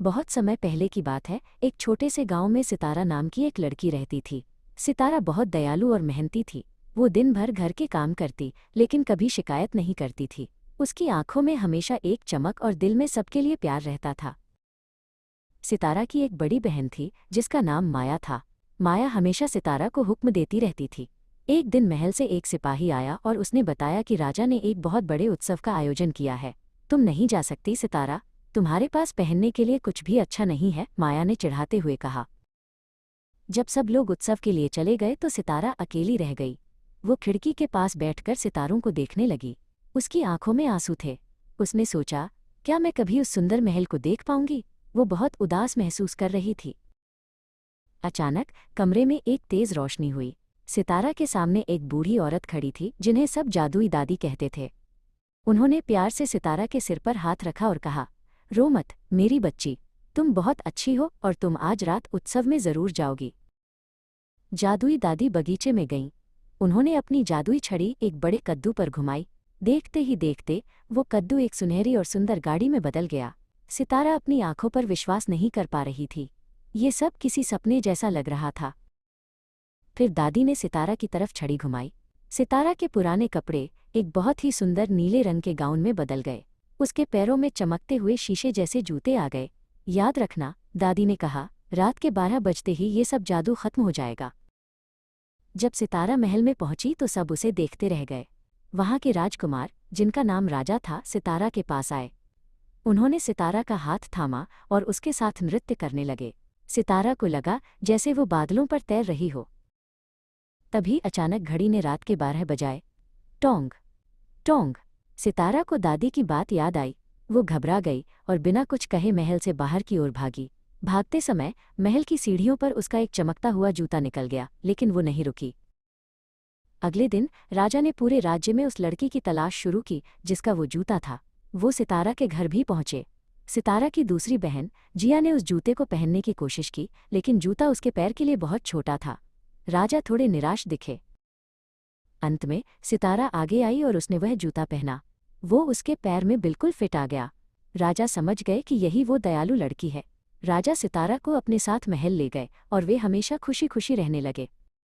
बहुत समय पहले की बात है। एक छोटे से गांव में सितारा नाम की एक लड़की रहती थी। सितारा बहुत दयालु और मेहनती थी। वो दिन भर घर के काम करती, लेकिन कभी शिकायत नहीं करती थी। उसकी आंखों में हमेशा एक चमक और दिल में सबके लिए प्यार रहता था। सितारा की एक बड़ी बहन थी जिसका नाम माया था। माया हमेशा सितारा को हुक्म देती रहती थी। एक दिन महल से एक सिपाही आया और उसने बताया कि राजा ने एक बहुत बड़े उत्सव का आयोजन किया है। तुम नहीं जा सकती सितारा, तुम्हारे पास पहनने के लिए कुछ भी अच्छा नहीं है, माया ने चिढ़ाते हुए कहा। जब सब लोग उत्सव के लिए चले गए तो सितारा अकेली रह गई। वो खिड़की के पास बैठकर सितारों को देखने लगी। उसकी आंखों में आंसू थे। उसने सोचा, क्या मैं कभी उस सुंदर महल को देख पाऊंगी? वो बहुत उदास महसूस कर रही थी। अचानक कमरे में एक तेज रोशनी हुई। सितारा के सामने एक बूढ़ी औरत खड़ी थी जिन्हें सब जादुई दादी कहते थे। उन्होंने प्यार से सितारा के सिर पर हाथ रखा और कहा, रो मत मेरी बच्ची, तुम बहुत अच्छी हो और तुम आज रात उत्सव में जरूर जाओगी। जादुई दादी बगीचे में गईं। उन्होंने अपनी जादुई छड़ी एक बड़े कद्दू पर घुमाई। देखते ही देखते वो कद्दू एक सुनहरी और सुंदर गाड़ी में बदल गया। सितारा अपनी आंखों पर विश्वास नहीं कर पा रही थी। ये सब किसी सपने जैसा लग रहा था। फिर दादी ने सितारा की तरफ छड़ी घुमाई। सितारा के पुराने कपड़े एक बहुत ही सुंदर नीले रंग के गाउन में बदल गए। उसके पैरों में चमकते हुए शीशे जैसे जूते आ गए। याद रखना, दादी ने कहा, रात के 12 बजते ही ये सब जादू खत्म हो जाएगा। जब सितारा महल में पहुंची तो सब उसे देखते रह गए। वहां के राजकुमार, जिनका नाम राजा था, सितारा के पास आए। उन्होंने सितारा का हाथ थामा और उसके साथ नृत्य करने लगे। सितारा को लगा जैसे वो बादलों पर तैर रही हो। तभी अचानक घड़ी ने रात के 12 बजाए। टोंग टोंग। सितारा को दादी की बात याद आई। वो घबरा गई और बिना कुछ कहे महल से बाहर की ओर भागी। भागते समय महल की सीढ़ियों पर उसका एक चमकता हुआ जूता निकल गया, लेकिन वो नहीं रुकी। अगले दिन राजा ने पूरे राज्य में उस लड़की की तलाश शुरू की जिसका वो जूता था। वो सितारा के घर भी पहुंचे। सितारा की दूसरी बहन जिया ने उस जूते को पहनने की कोशिश की, लेकिन जूता उसके पैर के लिए बहुत छोटा था। राजा थोड़े निराश दिखे। अंत में सितारा आगे आई और उसने वह जूता पहना। वो उसके पैर में बिल्कुल फिट आ गया। राजा समझ गए कि यही वो दयालु लड़की है। राजा सितारा को अपने साथ महल ले गए और वे हमेशा खुशी खुशी रहने लगे।